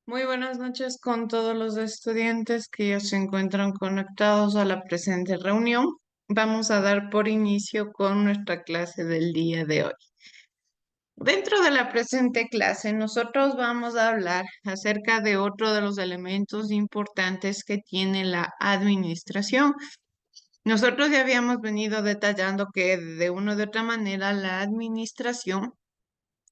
Muy buenas noches con todos los estudiantes que ya se encuentran conectados a la presente reunión. Vamos a dar por inicio con nuestra clase del día de hoy. Dentro de la presente clase, nosotros vamos a hablar acerca de otro de los elementos importantes que tiene la administración. Nosotros ya habíamos venido detallando que de una u otra manera la administración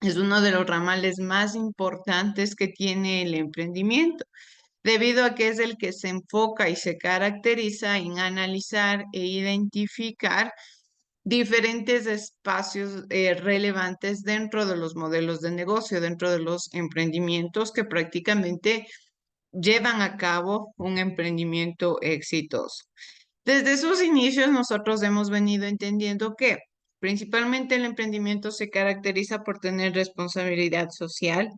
es uno de los ramales más importantes que tiene el emprendimiento, debido a que es el que se enfoca y se caracteriza en analizar e identificar diferentes espacios relevantes dentro de los modelos de negocio, dentro de los emprendimientos que prácticamente llevan a cabo un emprendimiento exitoso. Desde sus inicios, nosotros hemos venido entendiendo que principalmente el emprendimiento se caracteriza por tener responsabilidad social,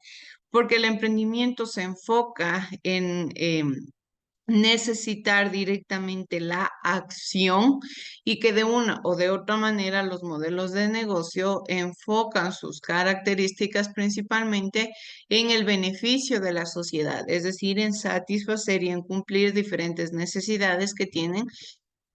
porque el emprendimiento se enfoca en necesitar directamente la acción y que de una o de otra manera los modelos de negocio enfocan sus características principalmente en el beneficio de la sociedad, es decir, en satisfacer y en cumplir diferentes necesidades que tienen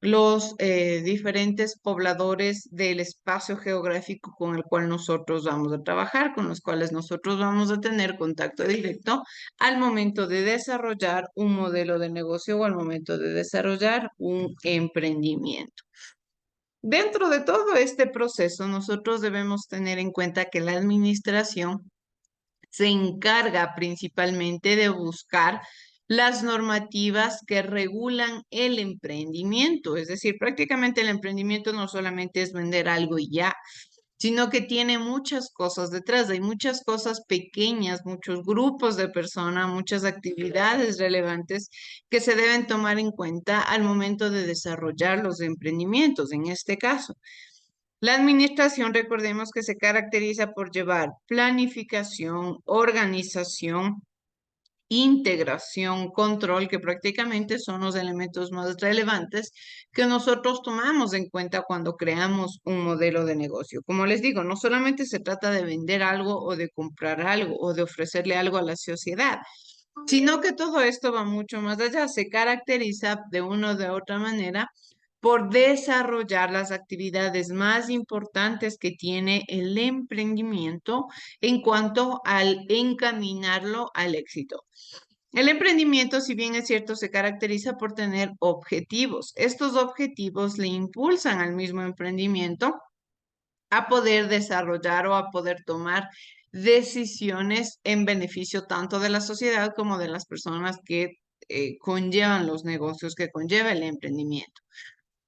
los diferentes pobladores del espacio geográfico con el cual nosotros vamos a trabajar, con los cuales nosotros vamos a tener contacto directo al momento de desarrollar un modelo de negocio o al momento de desarrollar un emprendimiento. Dentro de todo este proceso, nosotros debemos tener en cuenta que la administración se encarga principalmente de buscar las normativas que regulan el emprendimiento. Es decir, prácticamente el emprendimiento no solamente es vender algo y ya, sino que tiene muchas cosas detrás. Hay muchas cosas pequeñas, muchos grupos de personas, muchas actividades relevantes que se deben tomar en cuenta al momento de desarrollar los emprendimientos, en este caso. La administración, recordemos que se caracteriza por llevar planificación, organización, integración, control, que prácticamente son los elementos más relevantes que nosotros tomamos en cuenta cuando creamos un modelo de negocio. Como les digo, no solamente se trata de vender algo o de comprar algo o de ofrecerle algo a la sociedad, sino que todo esto va mucho más allá, se caracteriza de una o de otra manera por desarrollar las actividades más importantes que tiene el emprendimiento en cuanto al encaminarlo al éxito. El emprendimiento, si bien es cierto, se caracteriza por tener objetivos. Estos objetivos le impulsan al mismo emprendimiento a poder desarrollar o a poder tomar decisiones en beneficio tanto de la sociedad como de las personas que conllevan los negocios que conlleva el emprendimiento.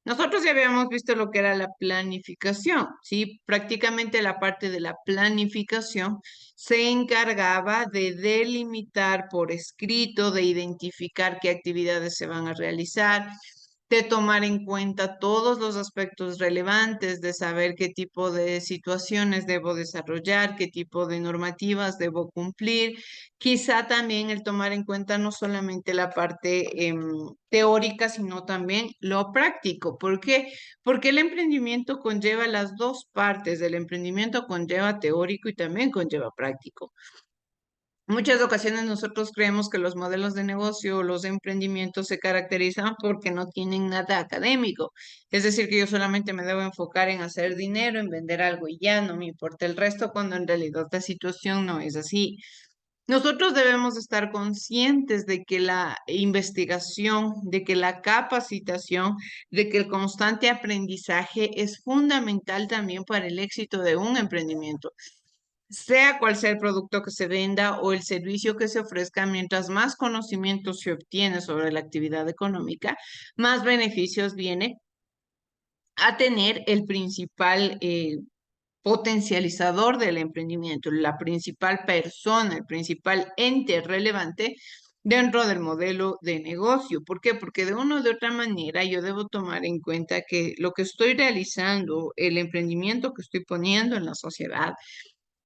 Nosotros ya habíamos visto lo que era la planificación, ¿sí? Prácticamente la parte de la planificación se encargaba de delimitar por escrito, de identificar qué actividades se van a realizar, de tomar en cuenta todos los aspectos relevantes, de saber qué tipo de situaciones debo desarrollar, qué tipo de normativas debo cumplir. Quizá también el tomar en cuenta no solamente la parte teórica, sino también lo práctico. ¿Por qué? Porque el emprendimiento conlleva las dos partes. El emprendimiento conlleva teórico y también conlleva práctico. Muchas ocasiones nosotros creemos que los modelos de negocio o los emprendimientos se caracterizan porque no tienen nada académico. Es decir, que yo solamente me debo enfocar en hacer dinero, en vender algo y ya no me importa el resto, cuando en realidad la situación no es así. Nosotros debemos estar conscientes de que la investigación, de que la capacitación, de que el constante aprendizaje es fundamental también para el éxito de un emprendimiento. Sea cual sea el producto que se venda o el servicio que se ofrezca, mientras más conocimiento se obtiene sobre la actividad económica, más beneficios viene a tener el principal potencializador del emprendimiento, la principal persona, el principal ente relevante dentro del modelo de negocio. ¿Por qué? Porque de una o de otra manera yo debo tomar en cuenta que lo que estoy realizando, el emprendimiento que estoy poniendo en la sociedad,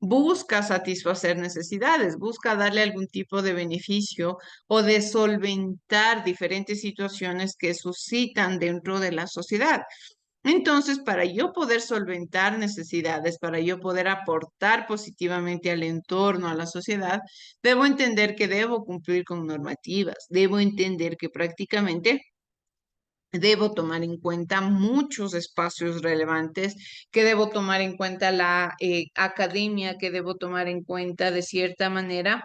busca satisfacer necesidades, busca darle algún tipo de beneficio o de solventar diferentes situaciones que suscitan dentro de la sociedad. Entonces, para yo poder solventar necesidades, para yo poder aportar positivamente al entorno, a la sociedad, debo entender que debo cumplir con normativas, debo entender que prácticamente debo tomar en cuenta muchos espacios relevantes, que debo tomar en cuenta la academia, que debo tomar en cuenta de cierta manera.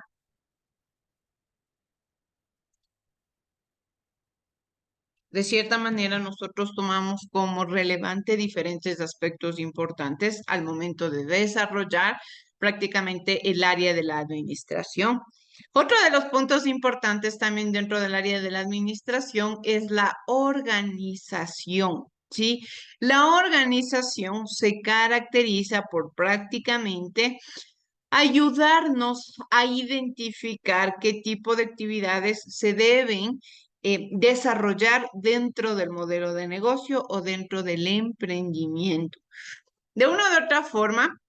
De cierta manera, nosotros tomamos como relevante diferentes aspectos importantes al momento de desarrollar prácticamente el área de la administración. Otro de los puntos importantes también dentro del área de la administración es la organización. ¿Sí? La organización se caracteriza por prácticamente ayudarnos a identificar qué tipo de actividades se deben desarrollar dentro del modelo de negocio o dentro del emprendimiento. De una u otra forma,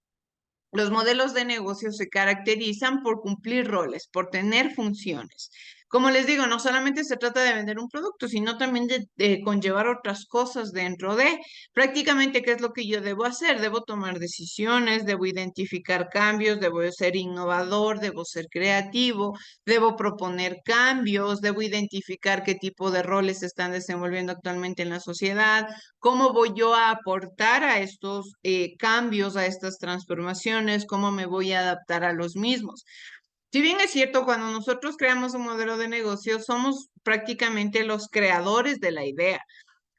los modelos de negocio se caracterizan por cumplir roles, por tener funciones. Como les digo, no solamente se trata de vender un producto, sino también de conllevar otras cosas dentro de prácticamente qué es lo que yo debo hacer. Debo tomar decisiones, debo identificar cambios, debo ser innovador, debo ser creativo, debo proponer cambios, debo identificar qué tipo de roles se están desenvolviendo actualmente en la sociedad, cómo voy yo a aportar a estos cambios, a estas transformaciones, cómo me voy a adaptar a los mismos. Si bien es cierto, cuando nosotros creamos un modelo de negocio, somos prácticamente los creadores de la idea.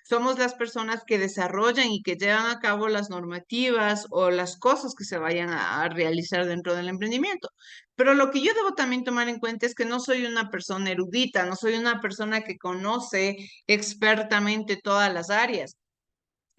Somos las personas que desarrollan y que llevan a cabo las normativas o las cosas que se vayan a realizar dentro del emprendimiento. Pero lo que yo debo también tomar en cuenta es que no soy una persona erudita, no soy una persona que conoce expertamente todas las áreas,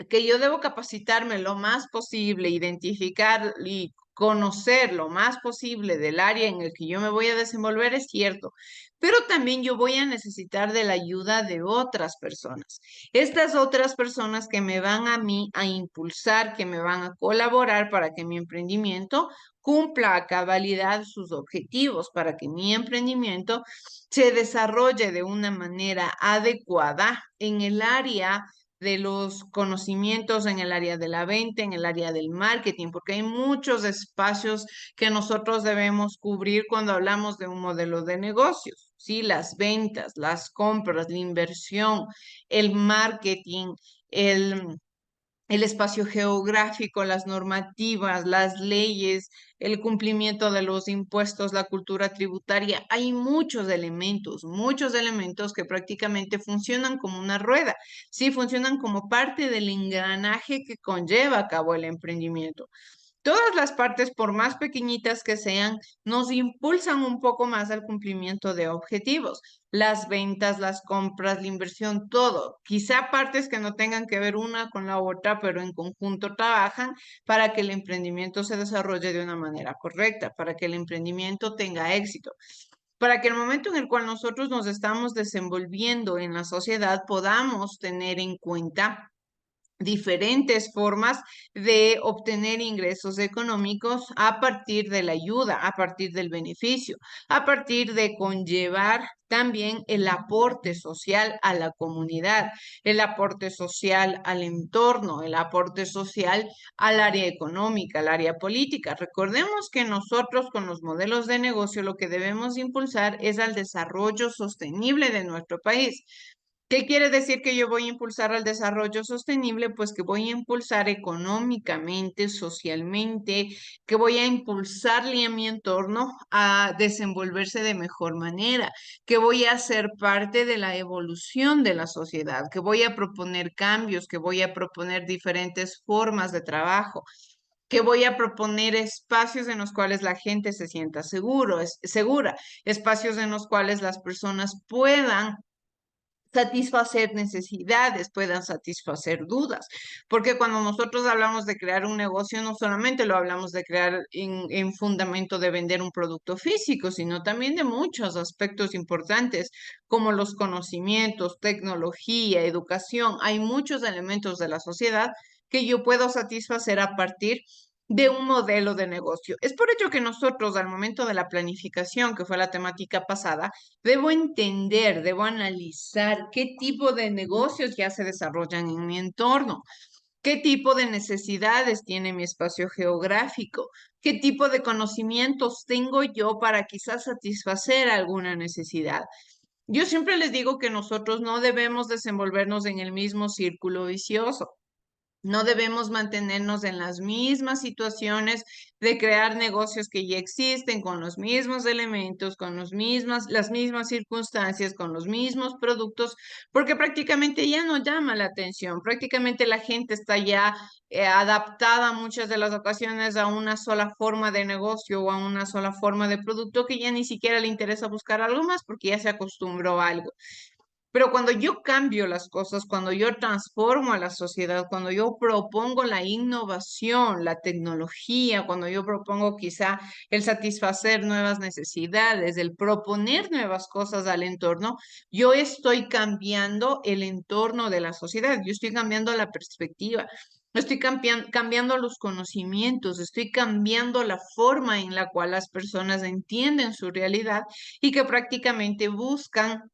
que yo debo capacitarme lo más posible, identificar y conocer lo más posible del área en el que yo me voy a desenvolver, es cierto, pero también yo voy a necesitar de la ayuda de otras personas. Estas otras personas que me van a mí a impulsar, que me van a colaborar para que mi emprendimiento cumpla a cabalidad sus objetivos, para que mi emprendimiento se desarrolle de una manera adecuada en el área de los conocimientos, en el área de la venta, en el área del marketing, porque hay muchos espacios que nosotros debemos cubrir cuando hablamos de un modelo de negocios, ¿sí? Las ventas, las compras, la inversión, el marketing, el el espacio geográfico, las normativas, las leyes, el cumplimiento de los impuestos, la cultura tributaria. Hay muchos elementos que prácticamente funcionan como una rueda. Sí, funcionan como parte del engranaje que conlleva a cabo el emprendimiento. Todas las partes, por más pequeñitas que sean, nos impulsan un poco más al cumplimiento de objetivos. Las ventas, las compras, la inversión, todo. Quizá partes que no tengan que ver una con la otra, pero en conjunto trabajan para que el emprendimiento se desarrolle de una manera correcta, para que el emprendimiento tenga éxito, para que el momento en el cual nosotros nos estamos desenvolviendo en la sociedad podamos tener en cuenta diferentes formas de obtener ingresos económicos a partir de la ayuda, a partir del beneficio, a partir de conllevar también el aporte social a la comunidad, el aporte social al entorno, el aporte social al área económica, al área política. Recordemos que nosotros con los modelos de negocio lo que debemos impulsar es al desarrollo sostenible de nuestro país. ¿Qué quiere decir que yo voy a impulsar al desarrollo sostenible? Pues que voy a impulsar económicamente, socialmente, que voy a impulsarle a mi entorno a desenvolverse de mejor manera, que voy a ser parte de la evolución de la sociedad, que voy a proponer cambios, que voy a proponer diferentes formas de trabajo, que voy a proponer espacios en los cuales la gente se sienta segura, espacios en los cuales las personas puedan satisfacer necesidades, puedan satisfacer dudas. Porque cuando nosotros hablamos de crear un negocio, no solamente lo hablamos de crear en fundamento de vender un producto físico, sino también de muchos aspectos importantes, como los conocimientos, tecnología, educación. Hay muchos elementos de la sociedad que yo puedo satisfacer a partir de un modelo de negocio. Es por ello que nosotros, al momento de la planificación, que fue la temática pasada, debo entender, debo analizar qué tipo de negocios ya se desarrollan en mi entorno. ¿Qué tipo de necesidades tiene mi espacio geográfico? ¿Qué tipo de conocimientos tengo yo para quizás satisfacer alguna necesidad? Yo siempre les digo que nosotros no debemos desenvolvernos en el mismo círculo vicioso. No debemos mantenernos en las mismas situaciones de crear negocios que ya existen con los mismos elementos, con las mismas circunstancias, con los mismos productos, porque prácticamente ya no llama la atención. Prácticamente la gente está ya adaptada muchas de las ocasiones a una sola forma de negocio o a una sola forma de producto que ya ni siquiera le interesa buscar algo más porque ya se acostumbró a algo. Pero cuando yo cambio las cosas, cuando yo transformo a la sociedad, cuando yo propongo la innovación, la tecnología, cuando yo propongo quizá el satisfacer nuevas necesidades, el proponer nuevas cosas al entorno, yo estoy cambiando el entorno de la sociedad, yo estoy cambiando la perspectiva. Estoy cambiando los conocimientos, estoy cambiando la forma en la cual las personas entienden su realidad y que prácticamente buscan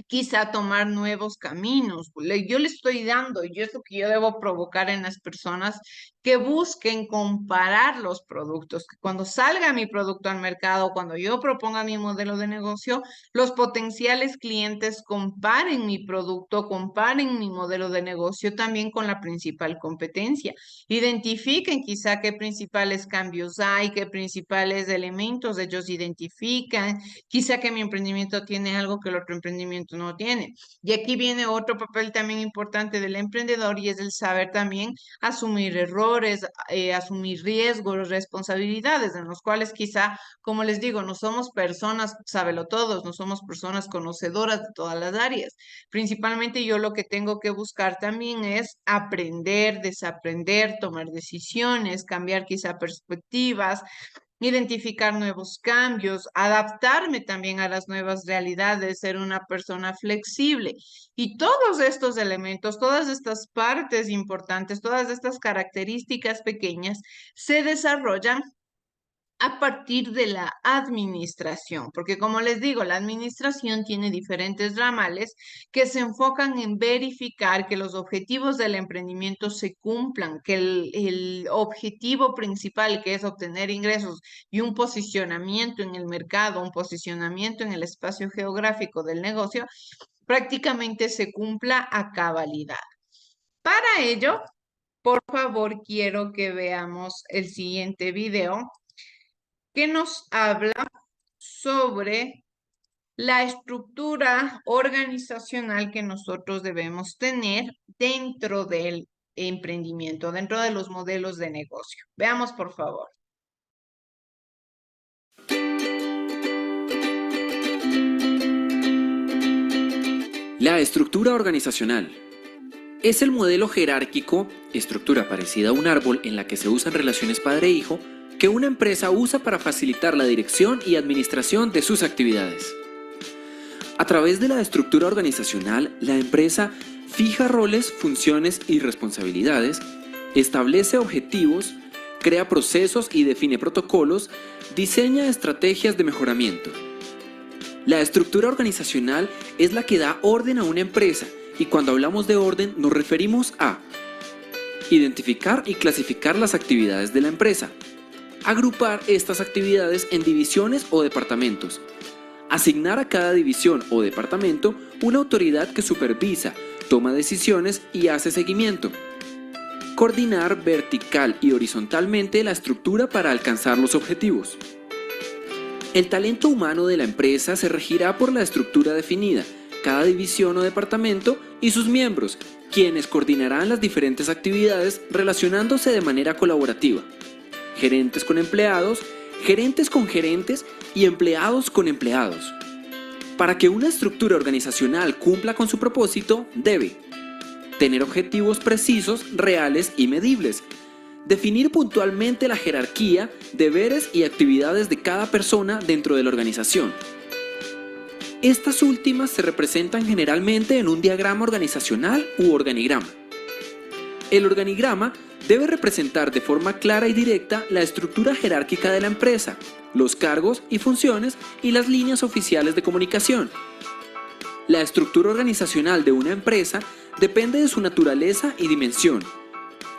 quizá tomar nuevos caminos. Yo le estoy dando, y es lo que yo debo provocar en las personas que busquen comparar los productos, que cuando salga mi producto al mercado, cuando yo proponga mi modelo de negocio, los potenciales clientes comparen mi producto, comparen mi modelo de negocio también con la principal competencia. Identifiquen quizá qué principales cambios hay, qué principales elementos ellos identifican, quizá que mi emprendimiento tiene algo que el otro emprendimiento no tiene. Y aquí viene otro papel también importante del emprendedor y es el saber también asumir errores, asumir riesgos, responsabilidades, en los cuales quizá, como les digo, no somos personas sabelotodos, no somos personas conocedoras de todas las áreas. Principalmente yo lo que tengo que buscar también es aprender, desaprender, tomar decisiones, cambiar quizá perspectivas, identificar nuevos cambios, adaptarme también a las nuevas realidades, ser una persona flexible. Y todos estos elementos, todas estas partes importantes, todas estas características pequeñas se desarrollan a partir de la administración, porque como les digo, la administración tiene diferentes ramales que se enfocan en verificar que los objetivos del emprendimiento se cumplan, que el objetivo principal, que es obtener ingresos y un posicionamiento en el mercado, un posicionamiento en el espacio geográfico del negocio, prácticamente se cumpla a cabalidad. Para ello, por favor, quiero que veamos el siguiente video que nos habla sobre la estructura organizacional que nosotros debemos tener dentro del emprendimiento, dentro de los modelos de negocio. Veamos, por favor. La estructura organizacional es el modelo jerárquico, estructura parecida a un árbol en la que se usan relaciones padre-hijo, que una empresa usa para facilitar la dirección y administración de sus actividades. A través de la estructura organizacional, la empresa fija roles, funciones y responsabilidades, establece objetivos, crea procesos y define protocolos, diseña estrategias de mejoramiento. La estructura organizacional es la que da orden a una empresa y cuando hablamos de orden nos referimos a identificar y clasificar las actividades de la empresa, agrupar estas actividades en divisiones o departamentos, asignar a cada división o departamento una autoridad que supervisa, toma decisiones y hace seguimiento, coordinar vertical y horizontalmente la estructura para alcanzar los objetivos. El talento humano de la empresa se regirá por la estructura definida, cada división o departamento y sus miembros, quienes coordinarán las diferentes actividades relacionándose de manera colaborativa. Gerentes con empleados, gerentes con gerentes y empleados con empleados. Para que una estructura organizacional cumpla con su propósito, debe tener objetivos precisos, reales y medibles, definir puntualmente la jerarquía, deberes y actividades de cada persona dentro de la organización. Estas últimas se representan generalmente en un diagrama organizacional u organigrama. El organigrama debe representar de forma clara y directa la estructura jerárquica de la empresa, los cargos y funciones y las líneas oficiales de comunicación. La estructura organizacional de una empresa depende de su naturaleza y dimensión,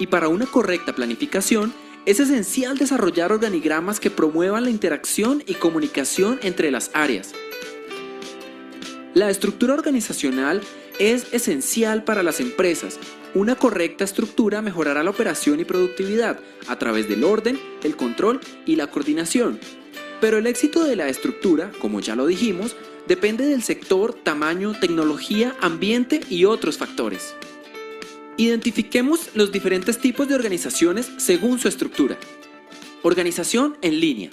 Y para una correcta planificación, es esencial desarrollar organigramas que promuevan la interacción y comunicación entre las áreas. La estructura organizacional es esencial para las empresas. Una correcta estructura mejorará la operación y productividad a través del orden, el control y la coordinación. Pero el éxito de la estructura, como ya lo dijimos, depende del sector, tamaño, tecnología, ambiente y otros factores. Identifiquemos los diferentes tipos de organizaciones según su estructura. Organización en línea.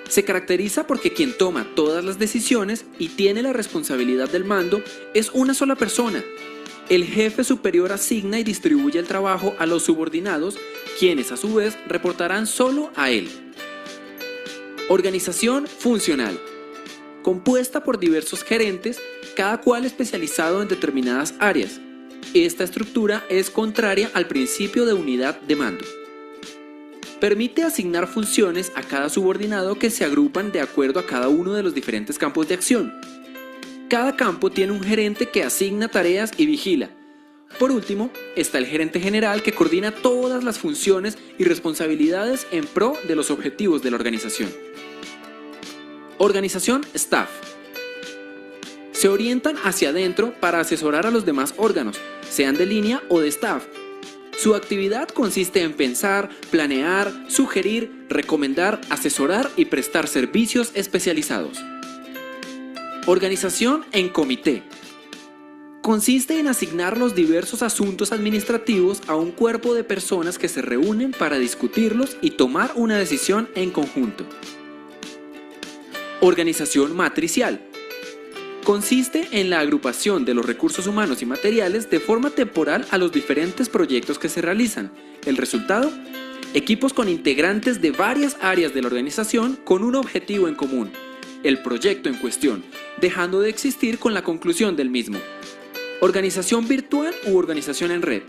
Se caracteriza porque quien toma todas las decisiones y tiene la responsabilidad del mando es una sola persona. El jefe superior asigna y distribuye el trabajo a los subordinados, quienes a su vez reportarán solo a él. Organización funcional. Compuesta por diversos gerentes, cada cual especializado en determinadas áreas. Esta estructura es contraria al principio de unidad de mando. Permite asignar funciones a cada subordinado que se agrupan de acuerdo a cada uno de los diferentes campos de acción. Cada campo tiene un gerente que asigna tareas y vigila. Por último, está el gerente general que coordina todas las funciones y responsabilidades en pro de los objetivos de la organización. Organización staff. Se orientan hacia adentro para asesorar a los demás órganos, sean de línea o de staff. Su actividad consiste en pensar, planear, sugerir, recomendar, asesorar y prestar servicios especializados. Organización en comité. Consiste en asignar los diversos asuntos administrativos a un cuerpo de personas que se reúnen para discutirlos y tomar una decisión en conjunto. Organización matricial. Consiste en la agrupación de los recursos humanos y materiales de forma temporal a los diferentes proyectos que se realizan. El resultado: equipos con integrantes de varias áreas de la organización con un objetivo en común, el proyecto en cuestión, dejando de existir con la conclusión del mismo. Organización virtual u organización en red.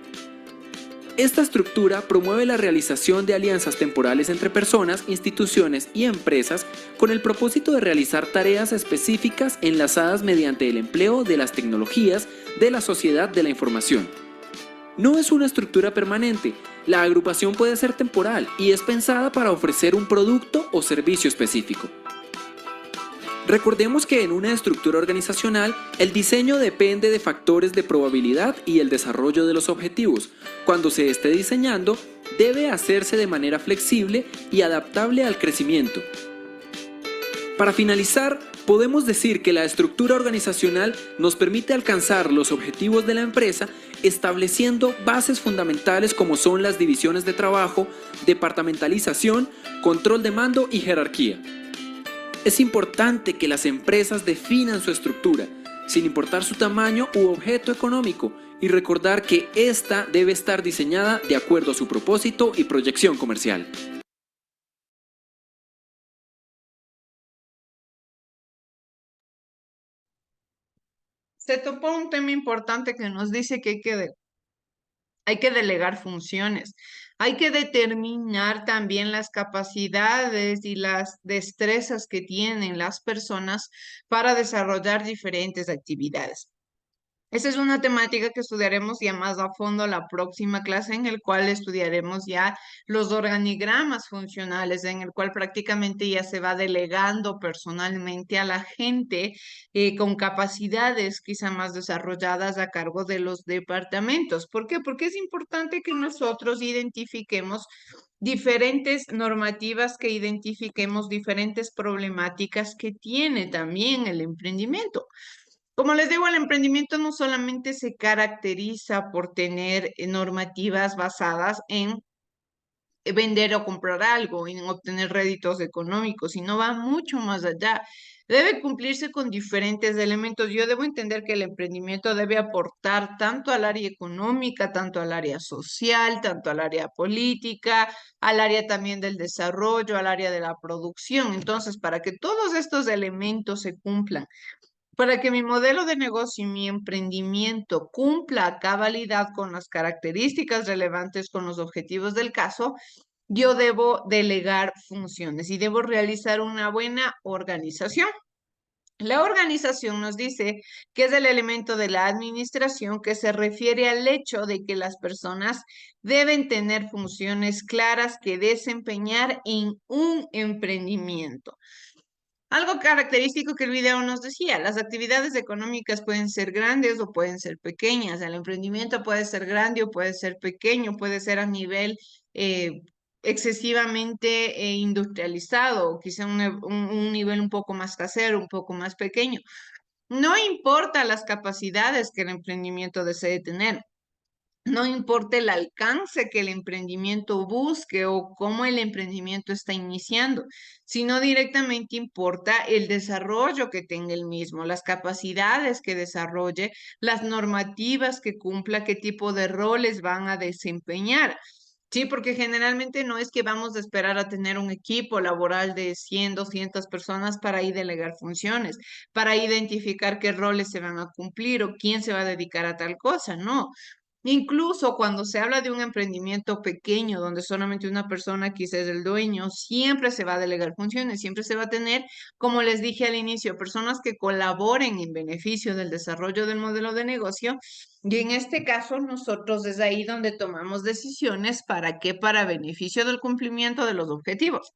Esta estructura promueve la realización de alianzas temporales entre personas, instituciones y empresas con el propósito de realizar tareas específicas enlazadas mediante el empleo de las tecnologías de la sociedad de la información. No es una estructura permanente, la agrupación puede ser temporal y es pensada para ofrecer un producto o servicio específico. Recordemos que en una estructura organizacional, el diseño depende de factores de probabilidad y el desarrollo de los objetivos. Cuando se esté diseñando, debe hacerse de manera flexible y adaptable al crecimiento. Para finalizar, podemos decir que la estructura organizacional nos permite alcanzar los objetivos de la empresa estableciendo bases fundamentales como son las divisiones de trabajo, departamentalización, control de mando y jerarquía. Es importante que las empresas definan su estructura, sin importar su tamaño u objeto económico, y recordar que ésta debe estar diseñada de acuerdo a su propósito y proyección comercial. Se topó un tema importante que nos dice que hay que delegar funciones, hay que determinar también las capacidades y las destrezas que tienen las personas para desarrollar diferentes actividades. Esa es una temática que estudiaremos ya más a fondo la próxima clase, en el cual estudiaremos ya los organigramas funcionales, en el cual prácticamente ya se va delegando personalmente a la gente con capacidades quizá más desarrolladas a cargo de los departamentos. ¿Por qué? Porque es importante que nosotros identifiquemos diferentes normativas, que identifiquemos diferentes problemáticas que tiene también el emprendimiento. Como les digo, el emprendimiento no solamente se caracteriza por tener normativas basadas en vender o comprar algo, en obtener réditos económicos, sino va mucho más allá. Debe cumplirse con diferentes elementos. Yo debo entender que el emprendimiento debe aportar tanto al área económica, tanto al área social, tanto al área política, al área también del desarrollo, al área de la producción. Entonces, para que todos estos elementos se cumplan, para que mi modelo de negocio y mi emprendimiento cumpla a cabalidad con las características relevantes con los objetivos del caso, yo debo delegar funciones y debo realizar una buena organización. La organización nos dice que es el elemento de la administración que se refiere al hecho de que las personas deben tener funciones claras que desempeñar en un emprendimiento. Algo característico que el video nos decía, las actividades económicas pueden ser grandes o pueden ser pequeñas. El emprendimiento puede ser grande o puede ser pequeño, puede ser a nivel excesivamente industrializado o quizá un nivel un poco más casero, un poco más pequeño. No importa las capacidades que el emprendimiento desee tener. No importa el alcance que el emprendimiento busque o cómo el emprendimiento está iniciando, sino directamente importa el desarrollo que tenga el mismo, las capacidades que desarrolle, las normativas que cumpla, qué tipo de roles van a desempeñar. Sí, porque generalmente no es que vamos a esperar a tener un equipo laboral de 100, 200 personas para ahí delegar funciones, para identificar qué roles se van a cumplir o quién se va a dedicar a tal cosa, no. Incluso cuando se habla de un emprendimiento pequeño donde solamente una persona quizás es el dueño, siempre se va a delegar funciones, siempre se va a tener, como les dije al inicio, personas que colaboren en beneficio del desarrollo del modelo de negocio. Y en este caso, nosotros es ahí donde tomamos decisiones para qué, para beneficio del cumplimiento de los objetivos.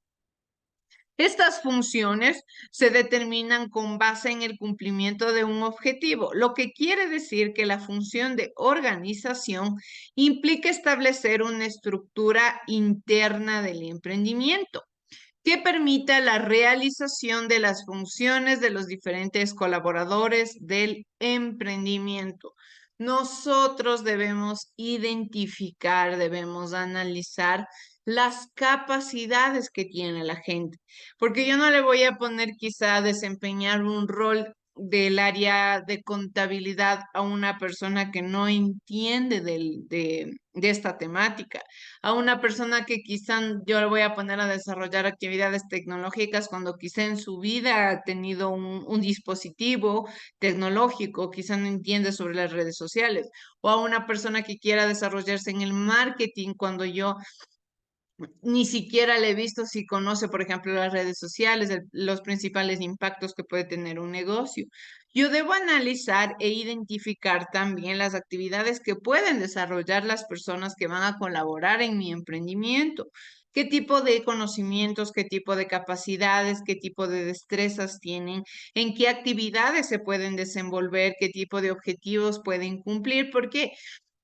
Estas funciones se determinan con base en el cumplimiento de un objetivo, lo que quiere decir que la función de organización implica establecer una estructura interna del emprendimiento que permita la realización de las funciones de los diferentes colaboradores del emprendimiento. Nosotros debemos identificar, debemos analizar las capacidades que tiene la gente, porque yo no le voy a poner quizá a desempeñar un rol del área de contabilidad a una persona que no entiende de esta temática, a una persona que quizá yo le voy a poner a desarrollar actividades tecnológicas cuando quizá en su vida ha tenido un dispositivo tecnológico, quizá no entiende sobre las redes sociales, o a una persona que quiera desarrollarse en el marketing cuando yo ni siquiera le he visto si conoce, por ejemplo, las redes sociales, los principales impactos que puede tener un negocio. Yo debo analizar e identificar también las actividades que pueden desarrollar las personas que van a colaborar en mi emprendimiento. ¿Qué tipo de conocimientos, qué tipo de capacidades, qué tipo de destrezas tienen? ¿En qué actividades se pueden desenvolver? ¿Qué tipo de objetivos pueden cumplir?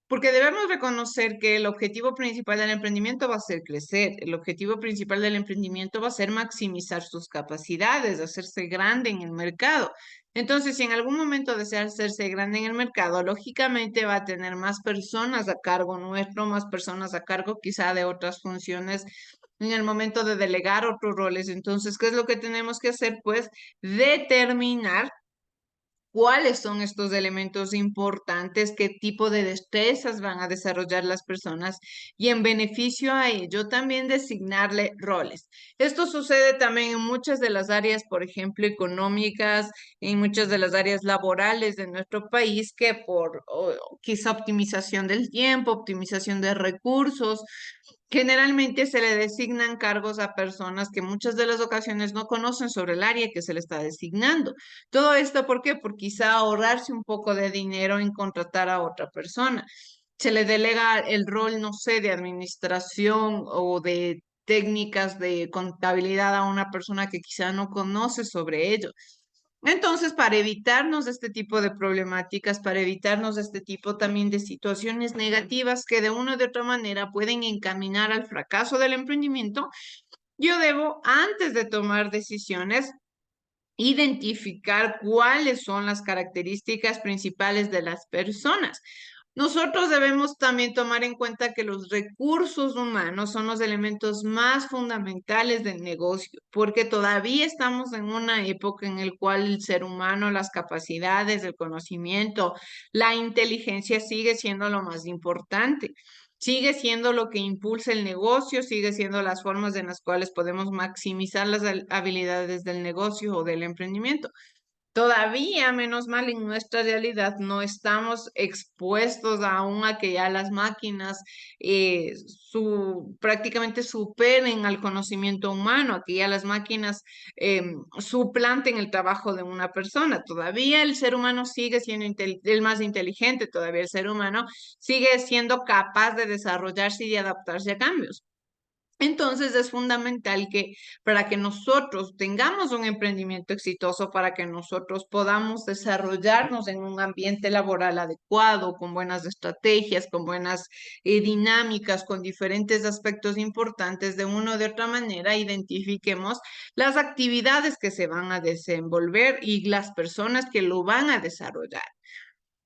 Porque debemos reconocer que el objetivo principal del emprendimiento va a ser crecer, el objetivo principal del emprendimiento va a ser maximizar sus capacidades, hacerse grande en el mercado. Entonces, si en algún momento desea hacerse grande en el mercado, lógicamente va a tener más personas a cargo nuestro, más personas a cargo quizá de otras funciones en el momento de delegar otros roles. Entonces, ¿qué es lo que tenemos que hacer? Pues determinar cuáles son estos elementos importantes, qué tipo de destrezas van a desarrollar las personas y en beneficio a ello también designarle roles. Esto sucede también en muchas de las áreas, por ejemplo, económicas, en muchas de las áreas laborales de nuestro país, que por quizá optimización del tiempo, optimización de recursos, generalmente se le designan cargos a personas que muchas de las ocasiones no conocen sobre el área que se le está designando. Todo esto, ¿por qué? Por quizá ahorrarse un poco de dinero en contratar a otra persona. Se le delega el rol, no sé, de administración o de técnicas de contabilidad a una persona que quizá no conoce sobre ello. Entonces, para evitarnos este tipo de problemáticas, para evitarnos este tipo también de situaciones negativas que de una u de otra manera pueden encaminar al fracaso del emprendimiento, yo debo, antes de tomar decisiones, identificar cuáles son las características principales de las personas. Nosotros debemos también tomar en cuenta que los recursos humanos son los elementos más fundamentales del negocio, porque todavía estamos en una época en la cual el ser humano, las capacidades, el conocimiento, la inteligencia sigue siendo lo más importante. Sigue siendo lo que impulsa el negocio, sigue siendo las formas en las cuales podemos maximizar las habilidades del negocio o del emprendimiento. Todavía, menos mal, en nuestra realidad no estamos expuestos aún a que ya las máquinas prácticamente superen al conocimiento humano, a que ya las máquinas suplanten el trabajo de una persona. Todavía el ser humano sigue siendo el más inteligente, todavía el ser humano sigue siendo capaz de desarrollarse y de adaptarse a cambios. Entonces es fundamental que para que nosotros tengamos un emprendimiento exitoso, para que nosotros podamos desarrollarnos en un ambiente laboral adecuado, con buenas estrategias, con buenas dinámicas, con diferentes aspectos importantes, de una o de otra manera identifiquemos las actividades que se van a desenvolver y las personas que lo van a desarrollar.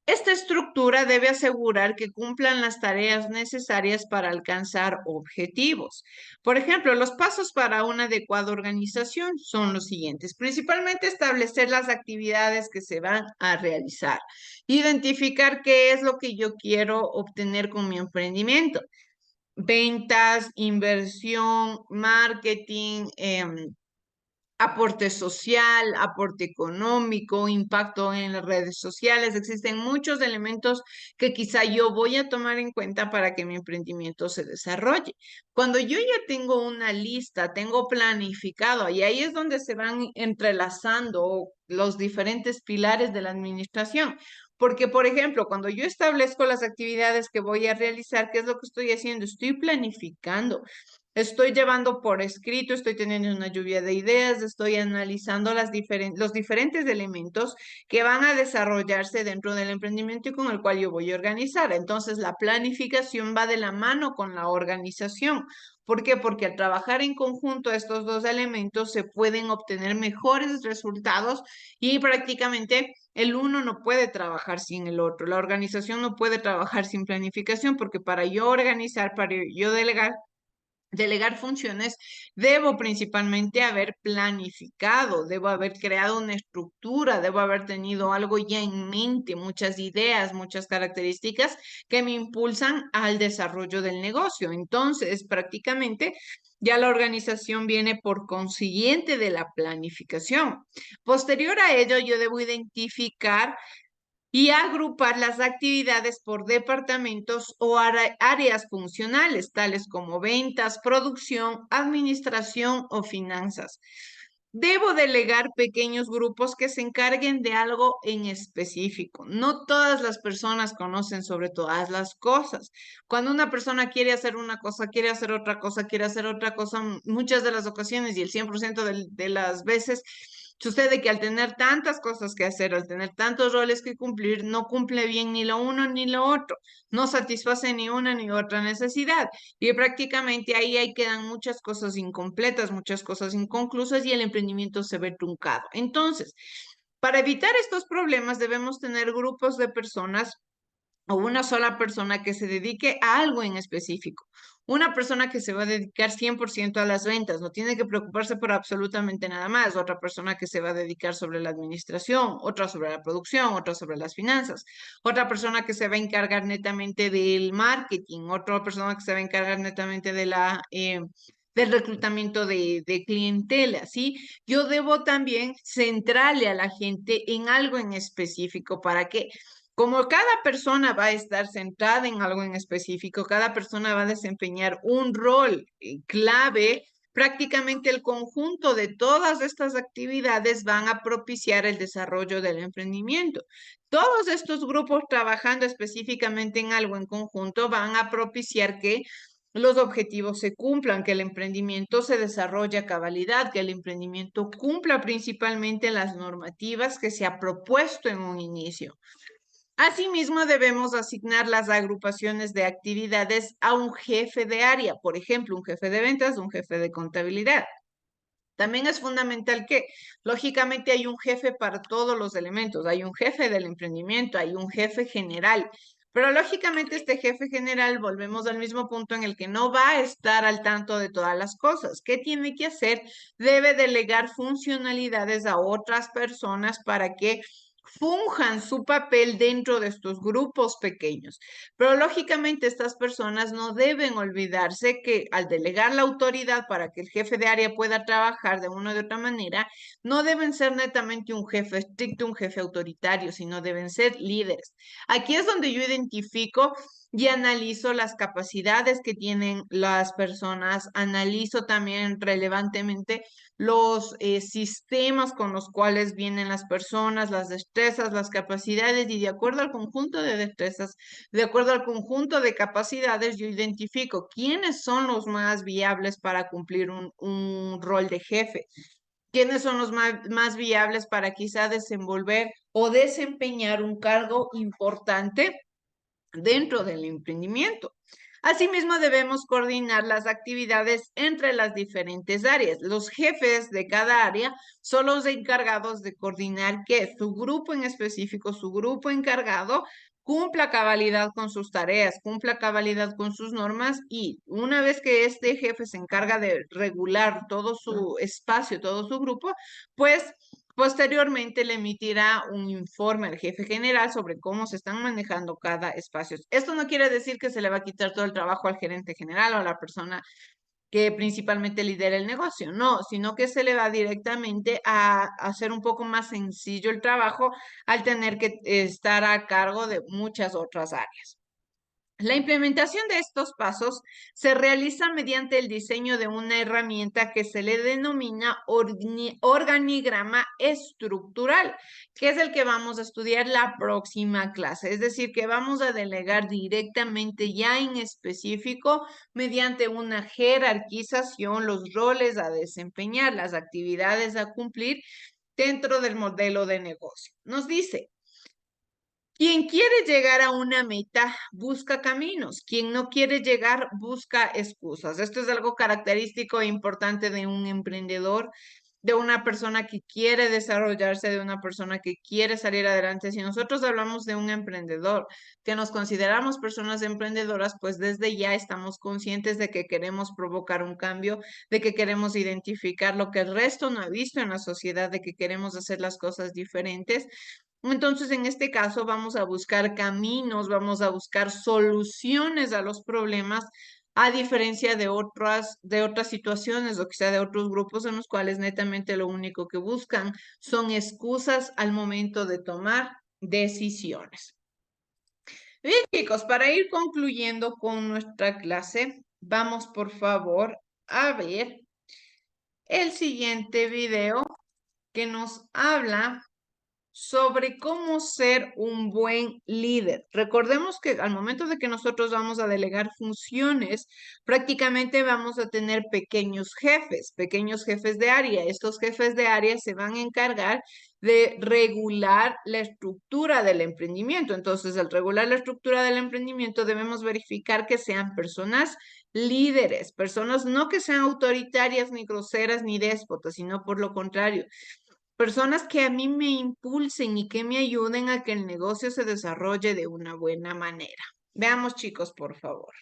Esta estructura debe asegurar que cumplan las tareas necesarias para alcanzar objetivos. Por ejemplo, los pasos para una adecuada organización son los siguientes. Principalmente establecer las actividades que se van a realizar. Identificar qué es lo que yo quiero obtener con mi emprendimiento. Ventas, inversión, marketing, aporte social, aporte económico, impacto en las redes sociales. Existen muchos elementos que quizá yo voy a tomar en cuenta para que mi emprendimiento se desarrolle. Cuando yo ya tengo una lista, tengo planificado, y ahí es donde se van entrelazando los diferentes pilares de la administración. Porque, por ejemplo, cuando yo establezco las actividades que voy a realizar, ¿qué es lo que estoy haciendo? Estoy planificando. Estoy llevando por escrito, estoy teniendo una lluvia de ideas, estoy analizando los diferentes elementos que van a desarrollarse dentro del emprendimiento y con el cual yo voy a organizar. Entonces, la planificación va de la mano con la organización. ¿Por qué? Porque al trabajar en conjunto estos dos elementos se pueden obtener mejores resultados y prácticamente el uno no puede trabajar sin el otro. La organización no puede trabajar sin planificación porque para yo organizar, para yo delegar funciones, debo principalmente haber planificado, debo haber creado una estructura, debo haber tenido algo ya en mente, muchas ideas, muchas características que me impulsan al desarrollo del negocio. Entonces, prácticamente ya la organización viene por consiguiente de la planificación. Posterior a ello, yo debo identificar y agrupar las actividades por departamentos o áreas funcionales, tales como ventas, producción, administración o finanzas. Debo delegar pequeños grupos que se encarguen de algo en específico. No todas las personas conocen sobre todas las cosas. Cuando una persona quiere hacer una cosa, quiere hacer otra cosa, quiere hacer otra cosa, muchas de las ocasiones y el 100% de las veces sucede que al tener tantas cosas que hacer, al tener tantos roles que cumplir, no cumple bien ni lo uno ni lo otro, no satisface ni una ni otra necesidad. Y prácticamente ahí quedan muchas cosas incompletas, muchas cosas inconclusas y el emprendimiento se ve truncado. Entonces, para evitar estos problemas debemos tener grupos de personas o una sola persona que se dedique a algo en específico. Una persona que se va a dedicar 100% a las ventas, no tiene que preocuparse por absolutamente nada más. Otra persona que se va a dedicar sobre la administración, otra sobre la producción, otra sobre las finanzas. Otra persona que se va a encargar netamente del marketing, otra persona que se va a encargar netamente del reclutamiento de clientela, ¿sí? Yo debo también centrarle a la gente en algo en específico para que como cada persona va a estar centrada en algo en específico, cada persona va a desempeñar un rol clave, prácticamente el conjunto de todas estas actividades van a propiciar el desarrollo del emprendimiento. Todos estos grupos trabajando específicamente en algo en conjunto van a propiciar que los objetivos se cumplan, que el emprendimiento se desarrolle a cabalidad, que el emprendimiento cumpla principalmente las normativas que se ha propuesto en un inicio. Asimismo, debemos asignar las agrupaciones de actividades a un jefe de área, por ejemplo, un jefe de ventas, un jefe de contabilidad. También es fundamental que, lógicamente, hay un jefe para todos los elementos. Hay un jefe del emprendimiento, hay un jefe general. Pero lógicamente este jefe general, volvemos al mismo punto en el que no va a estar al tanto de todas las cosas. ¿Qué tiene que hacer? Debe delegar funcionalidades a otras personas para que funjan su papel dentro de estos grupos pequeños. Pero lógicamente estas personas no deben olvidarse que al delegar la autoridad para que el jefe de área pueda trabajar de una u otra manera, no deben ser netamente un jefe estricto, un jefe autoritario, sino deben ser líderes. Aquí es donde yo identifico y analizo las capacidades que tienen las personas, analizo también relevantemente los sistemas con los cuales vienen las personas, las destrezas, las capacidades, y de acuerdo al conjunto de destrezas, de acuerdo al conjunto de capacidades, yo identifico quiénes son los más viables para cumplir un rol de jefe, quiénes son los más viables para quizá desenvolver o desempeñar un cargo importante dentro del emprendimiento. Asimismo, debemos coordinar las actividades entre las diferentes áreas. Los jefes de cada área son los encargados de coordinar que su grupo en específico, su grupo encargado, cumpla cabalidad con sus tareas, cumpla cabalidad con sus normas, y una vez que este jefe se encarga de regular todo su espacio, todo su grupo, pues posteriormente le emitirá un informe al jefe general sobre cómo se están manejando cada espacio. Esto no quiere decir que se le va a quitar todo el trabajo al gerente general o a la persona que principalmente lidera el negocio, no, sino que se le va directamente a hacer un poco más sencillo el trabajo al tener que estar a cargo de muchas otras áreas. La implementación de estos pasos se realiza mediante el diseño de una herramienta que se le denomina organigrama estructural, que es el que vamos a estudiar la próxima clase. Es decir, que vamos a delegar directamente ya en específico mediante una jerarquización los roles a desempeñar, las actividades a cumplir dentro del modelo de negocio. Nos dice: quien quiere llegar a una meta busca caminos, quien no quiere llegar busca excusas. Esto es algo característico e importante de un emprendedor, de una persona que quiere desarrollarse, de una persona que quiere salir adelante. Si nosotros hablamos de un emprendedor, que nos consideramos personas emprendedoras, pues desde ya estamos conscientes de que queremos provocar un cambio, de que queremos identificar lo que el resto no ha visto en la sociedad, de que queremos hacer las cosas diferentes. Entonces, en este caso, vamos a buscar caminos, vamos a buscar soluciones a los problemas, a diferencia de otras situaciones o quizá de otros grupos en los cuales netamente lo único que buscan son excusas al momento de tomar decisiones. Bien, chicos, para ir concluyendo con nuestra clase, vamos por favor a ver el siguiente video que nos habla sobre cómo ser un buen líder. Recordemos que al momento de que nosotros vamos a delegar funciones, prácticamente vamos a tener pequeños jefes de área. Estos jefes de área se van a encargar de regular la estructura del emprendimiento. Entonces, al regular la estructura del emprendimiento, debemos verificar que sean personas líderes, personas no que sean autoritarias, ni groseras, ni déspotas, sino por lo contrario, personas que a mí me impulsen y que me ayuden a que el negocio se desarrolle de una buena manera. Veamos, chicos, por favor.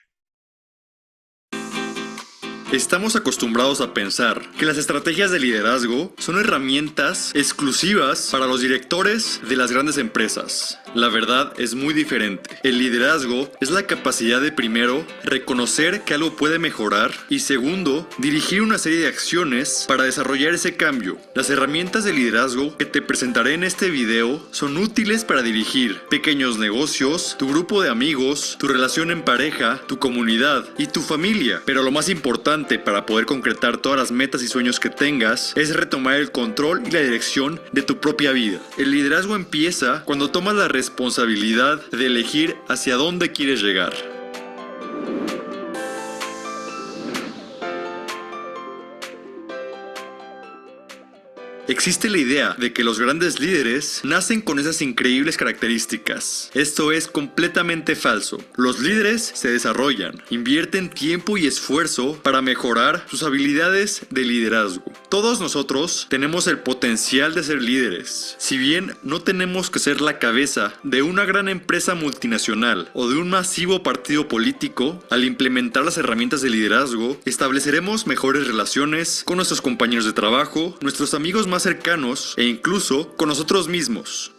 Estamos acostumbrados a pensar que las estrategias de liderazgo son herramientas exclusivas para los directores de las grandes empresas. La verdad es muy diferente. El liderazgo es la capacidad de, primero, reconocer que algo puede mejorar y, segundo, dirigir una serie de acciones para desarrollar ese cambio. Las herramientas de liderazgo que te presentaré en este video son útiles para dirigir pequeños negocios, tu grupo de amigos, tu relación en pareja, tu comunidad y tu familia. Pero lo más importante para poder concretar todas las metas y sueños que tengas es retomar el control y la dirección de tu propia vida. El liderazgo empieza cuando tomas la responsabilidad de elegir hacia dónde quieres llegar. Existe la idea de que los grandes líderes nacen con esas increíbles características. Esto es completamente falso. Los líderes se desarrollan, invierten tiempo y esfuerzo para mejorar sus habilidades de liderazgo. Todos nosotros tenemos el potencial de ser líderes. Si bien no tenemos que ser la cabeza de una gran empresa multinacional o de un masivo partido político, al implementar las herramientas de liderazgo, estableceremos mejores relaciones con nuestros compañeros de trabajo, nuestros amigos más cercanos e incluso con nosotros mismos.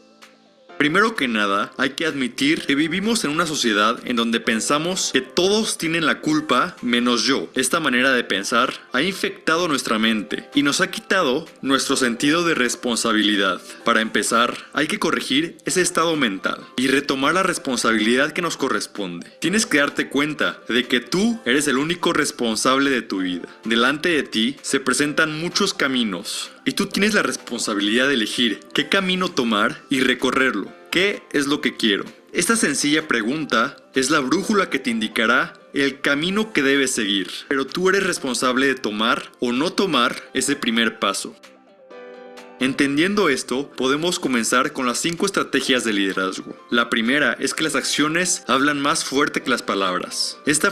Primero que nada, hay que admitir que vivimos en una sociedad en donde pensamos que todos tienen la culpa menos yo. Esta manera de pensar ha infectado nuestra mente y nos ha quitado nuestro sentido de responsabilidad. Para empezar, hay que corregir ese estado mental y retomar la responsabilidad que nos corresponde. Tienes que darte cuenta de que tú eres el único responsable de tu vida. Delante de ti se presentan muchos caminos y tú tienes la responsabilidad de elegir qué camino tomar y recorrerlo. ¿Qué es lo que quiero? Esta sencilla pregunta es la brújula que te indicará el camino que debes seguir, pero tú eres responsable de tomar o no tomar ese primer paso. Entendiendo esto, podemos comenzar con las 5 estrategias de liderazgo. La primera es que las acciones hablan más fuerte que las palabras. Esta